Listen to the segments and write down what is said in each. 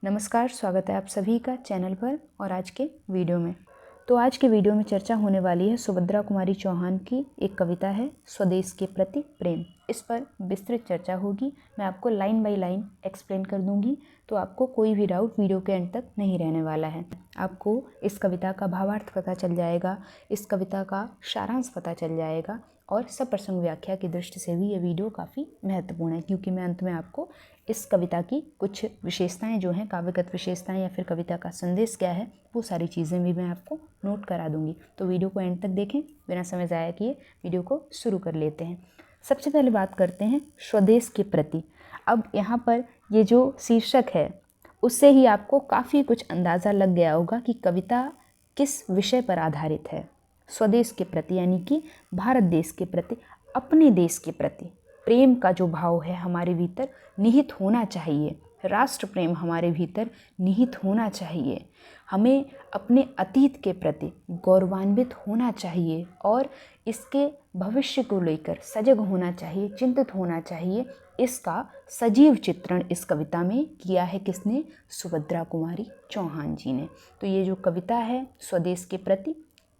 नमस्कार, स्वागत है आप सभी का चैनल पर और आज के वीडियो में। तो आज के वीडियो में चर्चा होने वाली है सुभद्रा कुमारी चौहान की एक कविता है स्वदेश के प्रति प्रेम। इस पर विस्तृत चर्चा होगी। मैं आपको लाइन बाय लाइन एक्सप्लेन कर दूंगी, तो आपको कोई भी डाउट वीडियो के एंड तक नहीं रहने वाला है। आपको इस कविता का भावार्थ पता चल जाएगा, इस कविता का सारांश पता चल जाएगा और सप्रसंग व्याख्या की दृष्टि से भी ये वीडियो काफ़ी महत्वपूर्ण है, क्योंकि मैं अंत में आपको इस कविता की कुछ विशेषताएं जो हैं, काव्यगत विशेषताएं या फिर कविता का संदेश क्या है, वो सारी चीज़ें भी मैं आपको नोट करा दूंगी। तो वीडियो को एंड तक देखें, बिना समय ज़ाया किए वीडियो को शुरू कर लेते हैं। सबसे पहले बात करते हैं स्वदेश के प्रति। अब यहाँ पर ये जो शीर्षक है उससे ही आपको काफ़ी कुछ अंदाज़ा लग गया होगा कि कविता किस विषय पर आधारित है। स्वदेश के प्रति यानी कि भारत देश के प्रति, अपने देश के प्रति प्रेम का जो भाव है हमारे भीतर निहित होना चाहिए। राष्ट्र प्रेम हमारे भीतर निहित होना चाहिए। हमें अपने अतीत के प्रति गौरवान्वित होना चाहिए और इसके भविष्य को लेकर सजग होना चाहिए, चिंतित होना चाहिए। इसका सजीव चित्रण इस कविता में किया है किसने? सुभद्रा कुमारी चौहान जी ने। तो ये जो कविता है स्वदेश के प्रति,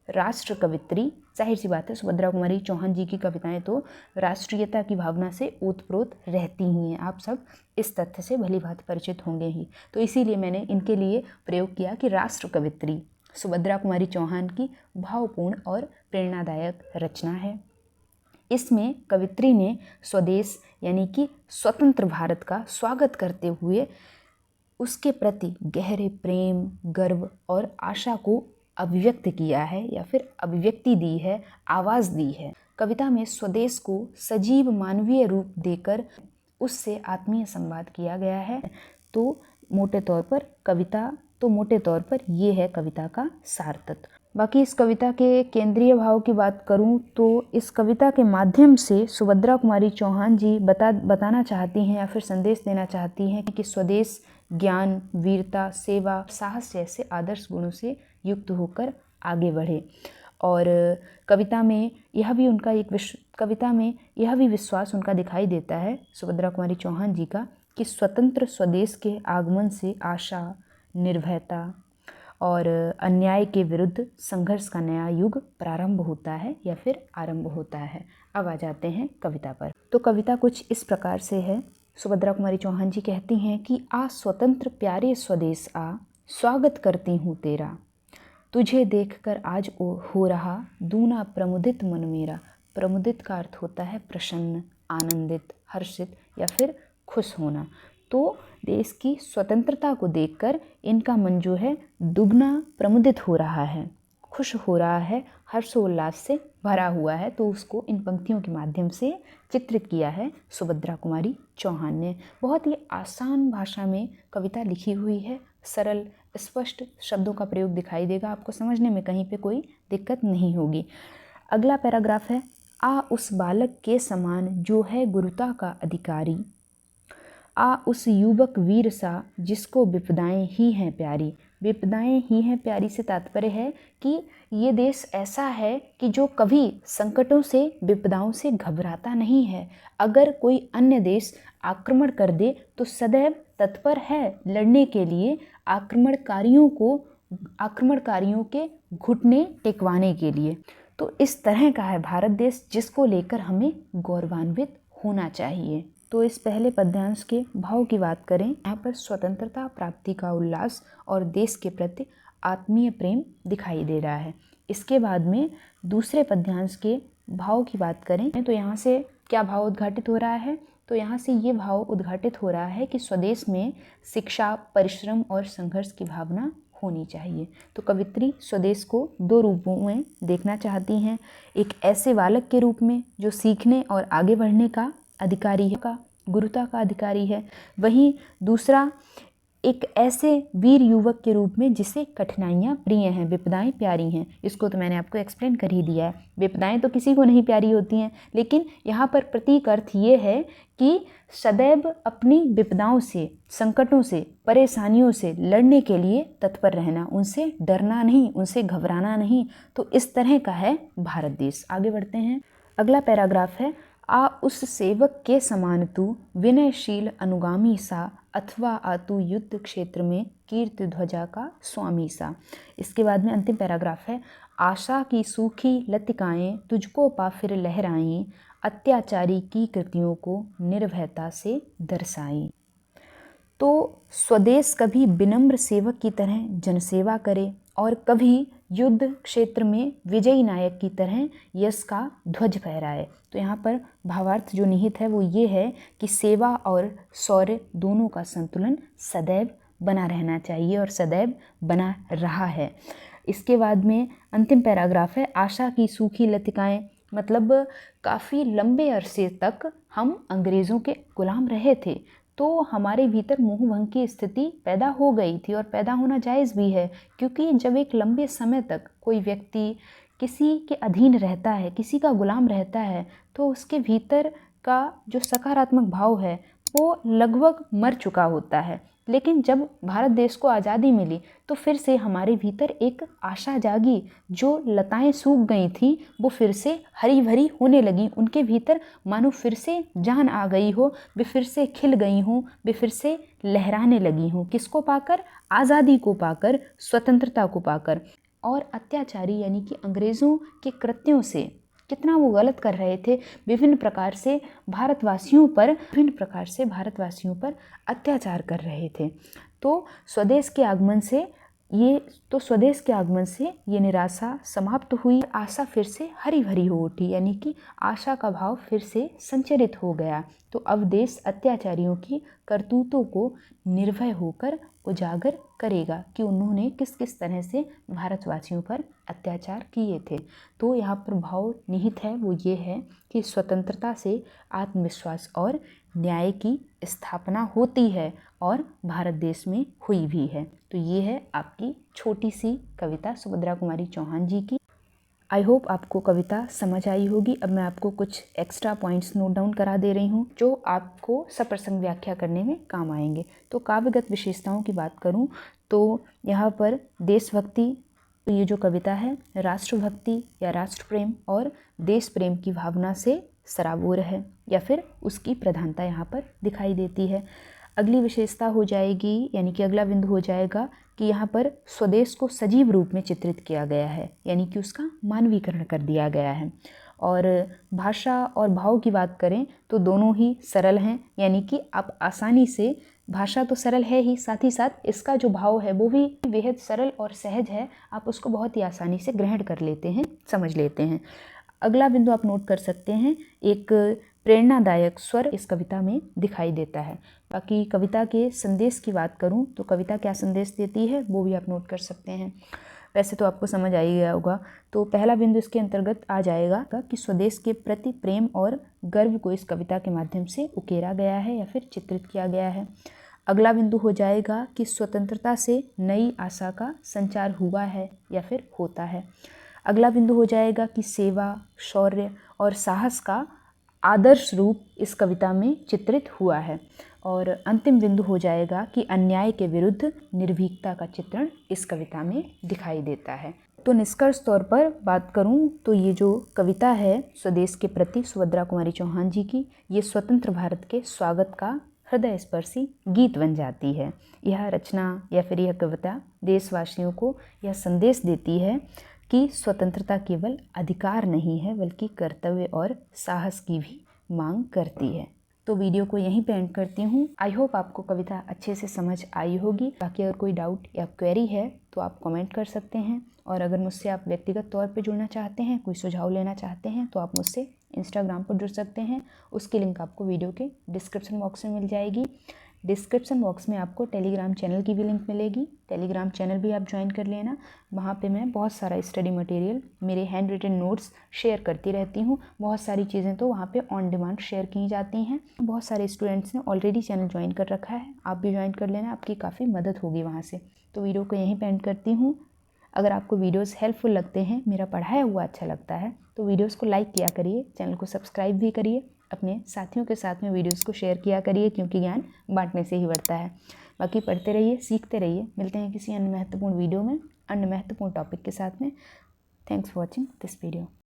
राष्ट्र कवित्री, जाहिर सी बात है सुभद्रा कुमारी चौहान जी की कविताएं तो राष्ट्रीयता की भावना से ओतप्रोत रहती ही हैं। आप सब इस तथ्य से भली भांति परिचित होंगे ही। तो इसीलिए मैंने इनके लिए प्रयोग किया कि राष्ट्र कवित्री सुभद्रा कुमारी चौहान की भावपूर्ण और प्रेरणादायक रचना है। इसमें कवित्री ने स्वदेश यानी कि स्वतंत्र भारत का स्वागत करते हुए उसके प्रति गहरे प्रेम, गर्व और आशा को अभिव्यक्त किया है या फिर अभिव्यक्ति दी है, आवाज़ दी है। कविता में स्वदेश को सजीव मानवीय रूप देकर उससे आत्मीय संवाद किया गया है। तो मोटे तौर पर ये है कविता का सार तत्व। बाकी इस कविता के केंद्रीय भाव की बात करूं तो इस कविता के माध्यम से सुभद्रा कुमारी चौहान जी बताना चाहती हैं या फिर संदेश देना चाहती हैं कि स्वदेश ज्ञान, वीरता, सेवा, साहस जैसे आदर्श गुणों से युक्त होकर आगे बढ़े। और कविता में यह भी विश्वास उनका दिखाई देता है सुभद्रा कुमारी चौहान जी का कि स्वतंत्र स्वदेश के आगमन से आशा, निर्भयता और अन्याय के विरुद्ध संघर्ष का नया युग प्रारंभ होता है या फिर आरंभ होता है। अब आ जाते हैं कविता पर। तो कविता कुछ इस प्रकार से है। सुभद्रा कुमारी चौहान जी कहती हैं कि आ स्वतंत्र प्यारे स्वदेश आ, स्वागत करती हूँ तेरा, तुझे देखकर आज हो रहा दूना प्रमुदित मन मेरा। प्रमुदित का अर्थ होता है प्रसन्न, आनंदित, हर्षित या फिर खुश होना। तो देश की स्वतंत्रता को देखकर इनका मन जो है दुगना प्रमुदित हो रहा है, खुश हो रहा है, हर्षोल्लास से भरा हुआ है। तो उसको इन पंक्तियों के माध्यम से चित्रित किया है सुभद्रा कुमारी चौहान ने। बहुत ही आसान भाषा में कविता लिखी हुई है, सरल स्पष्ट शब्दों का प्रयोग दिखाई देगा, आपको समझने में कहीं पे कोई दिक्कत नहीं होगी। अगला पैराग्राफ है, आ उस बालक के समान जो है गुरुता का अधिकारी, आ उस युवक वीर सा जिसको विपदाएं ही हैं प्यारी। विपदाएं ही हैं प्यारी से तात्पर्य है कि ये देश ऐसा है कि जो कभी संकटों से, विपदाओं से घबराता नहीं है। अगर कोई अन्य देश आक्रमण कर दे तो सदैव तत्पर है लड़ने के लिए, आक्रमणकारियों के घुटने टेकवाने के लिए। तो इस तरह का है भारत देश, जिसको लेकर हमें गौरवान्वित होना चाहिए। तो इस पहले पद्यांश के भाव की बात करें, यहाँ पर स्वतंत्रता प्राप्ति का उल्लास और देश के प्रति आत्मीय प्रेम दिखाई दे रहा है। इसके बाद में दूसरे पद्यांश के भाव की बात करें तो यहाँ से क्या भाव उद्घाटित हो रहा है? तो यहाँ से ये भाव उद्घाटित हो रहा है कि स्वदेश में शिक्षा, परिश्रम और संघर्ष की भावना होनी चाहिए। तो कवित्री स्वदेश को दो रूपों में देखना चाहती हैं। एक ऐसे बालक के रूप में जो सीखने और आगे बढ़ने का अधिकारी है, का गुरुता का अधिकारी है। वहीं दूसरा एक ऐसे वीर युवक के रूप में जिसे कठिनाइयाँ प्रिय हैं, विपदाएं प्यारी हैं। इसको तो मैंने आपको एक्सप्लेन कर ही दिया है। विपदाएं तो किसी को नहीं प्यारी होती हैं, लेकिन यहाँ पर प्रतीक अर्थ ये है कि सदैव अपनी विपदाओं से, संकटों से, परेशानियों से लड़ने के लिए तत्पर रहना, उनसे डरना नहीं, उनसे घबराना नहीं। तो इस तरह का है भारत देश। आगे बढ़ते हैं। अगला पैराग्राफ है, आ उस सेवक के समान तू, विनयशील अनुगामी सा, अथवा आतु युद्ध क्षेत्र में कीर्ति ध्वजा का स्वामी सा। इसके बाद में अंतिम पैराग्राफ है, आशा की सूखी लतिकाएं तुझको पा फिर लहराई, अत्याचारी की कृतियों को निर्भयता से दर्शाई। तो स्वदेश कभी विनम्र सेवक की तरह जनसेवा करे और कभी युद्ध क्षेत्र में विजयी नायक की तरह यश का ध्वज फहराए। तो यहाँ पर भावार्थ जो निहित है वो ये है कि सेवा और शौर्य दोनों का संतुलन सदैव बना रहना चाहिए और सदैव बना रहा है। इसके बाद में अंतिम पैराग्राफ है, आशा की सूखी लतिकाएं, मतलब काफ़ी लंबे अरसे तक हम अंग्रेज़ों के गुलाम रहे थे, तो हमारे भीतर मोहभंग की स्थिति पैदा हो गई थी और पैदा होना जायज़ भी है, क्योंकि जब एक लंबे समय तक कोई व्यक्ति किसी के अधीन रहता है, किसी का गुलाम रहता है, तो उसके भीतर का जो सकारात्मक भाव है वो लगभग मर चुका होता है। लेकिन जब भारत देश को आज़ादी मिली तो फिर से हमारे भीतर एक आशा जागी, जो लताएं सूख गई थी वो फिर से हरी भरी होने लगी, उनके भीतर मानो फिर से जान आ गई हो, वे फिर से खिल गई हों, वे फिर से लहराने लगी हों। किसको पाकर? आज़ादी को पाकर, स्वतंत्रता को पाकर। और अत्याचारी यानी कि अंग्रेज़ों के कृत्यों से कितना वो गलत कर रहे थे, विभिन्न प्रकार से भारतवासियों पर अत्याचार कर रहे थे। तो स्वदेश के आगमन से ये निराशा समाप्त हुई, आशा फिर से हरी भरी हो उठी, यानी कि आशा का भाव फिर से संचरित हो गया। तो अब देश अत्याचारियों की करतूतों को निर्भय होकर उजागर करेगा कि उन्होंने किस किस तरह से भारतवासियों पर अत्याचार किए थे। तो यहाँ पर भाव निहित है वो ये है कि स्वतंत्रता से आत्मविश्वास और न्याय की स्थापना होती है और भारत देश में हुई भी है। तो ये है आपकी छोटी सी कविता सुभद्रा कुमारी चौहान जी की। आई होप आपको कविता समझ आई होगी। अब मैं आपको कुछ एक्स्ट्रा पॉइंट्स नोट डाउन करा दे रही हूँ जो आपको सप्रसंग व्याख्या करने में काम आएंगे। तो काव्यगत विशेषताओं की बात करूँ तो यहाँ पर देशभक्ति, तो ये जो कविता है राष्ट्रभक्ति या राष्ट्र प्रेम और देश प्रेम की भावना से सराबोर है, या फिर उसकी प्रधानता यहाँ पर दिखाई देती है। अगली विशेषता हो जाएगी, यानी कि अगला बिंदु हो जाएगा कि यहाँ पर स्वदेश को सजीव रूप में चित्रित किया गया है, यानी कि उसका मानवीकरण कर दिया गया है। और भाषा और भाव की बात करें तो दोनों ही सरल हैं, यानी कि आप आसानी से, भाषा तो सरल है ही, साथ ही साथ इसका जो भाव है वो भी बेहद सरल और सहज है, आप उसको बहुत ही आसानी से ग्रहण कर लेते हैं, समझ लेते हैं। अगला बिंदु आप नोट कर सकते हैं, एक प्रेरणादायक स्वर इस कविता में दिखाई देता है। बाकी कविता के संदेश की बात करूं तो कविता क्या संदेश देती है वो भी आप नोट कर सकते हैं। वैसे तो आपको समझ आ ही गया होगा। तो पहला बिंदु इसके अंतर्गत आ जाएगा कि स्वदेश के प्रति प्रेम और गर्व को इस कविता के माध्यम से उकेरा गया है या फिर चित्रित किया गया है। अगला बिंदु हो जाएगा कि स्वतंत्रता से नई आशा का संचार हुआ है या फिर होता है। अगला बिंदु हो जाएगा कि सेवा, शौर्य और साहस का आदर्श रूप इस कविता में चित्रित हुआ है। और अंतिम बिंदु हो जाएगा कि अन्याय के विरुद्ध निर्भीकता का चित्रण इस कविता में दिखाई देता है। तो निष्कर्ष तौर पर बात करूं तो ये जो कविता है स्वदेश के प्रति सुभद्रा कुमारी चौहान जी की, ये स्वतंत्र भारत के स्वागत का हृदय स्पर्शी गीत बन जाती है। यह रचना या फिर यह कविता देशवासियों को यह संदेश देती है कि स्वतंत्रता केवल अधिकार नहीं है बल्कि कर्तव्य और साहस की भी मांग करती है। तो वीडियो को यहीं पे एंड करती हूँ। आई होप आपको कविता अच्छे से समझ आई होगी। बाकी अगर कोई डाउट या क्वेरी है तो आप कमेंट कर सकते हैं, और अगर मुझसे आप व्यक्तिगत तौर पे जुड़ना चाहते हैं, कोई सुझाव लेना चाहते हैं, तो आप मुझसे इंस्टाग्राम पर जुड़ सकते हैं। उसकी लिंक आपको वीडियो के डिस्क्रिप्शन बॉक्स में मिल जाएगी। डिस्क्रिप्शन बॉक्स में आपको टेलीग्राम चैनल की भी लिंक मिलेगी। टेलीग्राम चैनल भी आप ज्वाइन कर लेना। वहाँ पे मैं बहुत सारा स्टडी मटेरियल, मेरे हैंड रिटन नोट्स शेयर करती रहती हूँ। बहुत सारी चीज़ें तो वहाँ पे ऑन डिमांड शेयर की जाती हैं। बहुत सारे स्टूडेंट्स ने ऑलरेडी चैनल ज्वाइन कर रखा है, आप भी ज्वाइन कर लेना, आपकी काफ़ी मदद होगी वहाँ से। तो वीडियो को यहीं पे एंड करती हूँ। अगर आपको वीडियोस हेल्पफुल लगते हैं, मेरा पढ़ाया हुआ अच्छा लगता है, तो वीडियोस को लाइक किया करिए, चैनल को सब्सक्राइब भी करिए, अपने साथियों के साथ में वीडियोस को शेयर किया करिए, क्योंकि ज्ञान बांटने से ही बढ़ता है। बाकी पढ़ते रहिए, सीखते रहिए। मिलते हैं किसी अन्य महत्वपूर्ण वीडियो में, अन्य महत्वपूर्ण टॉपिक के साथ में। Thanks for watching this video.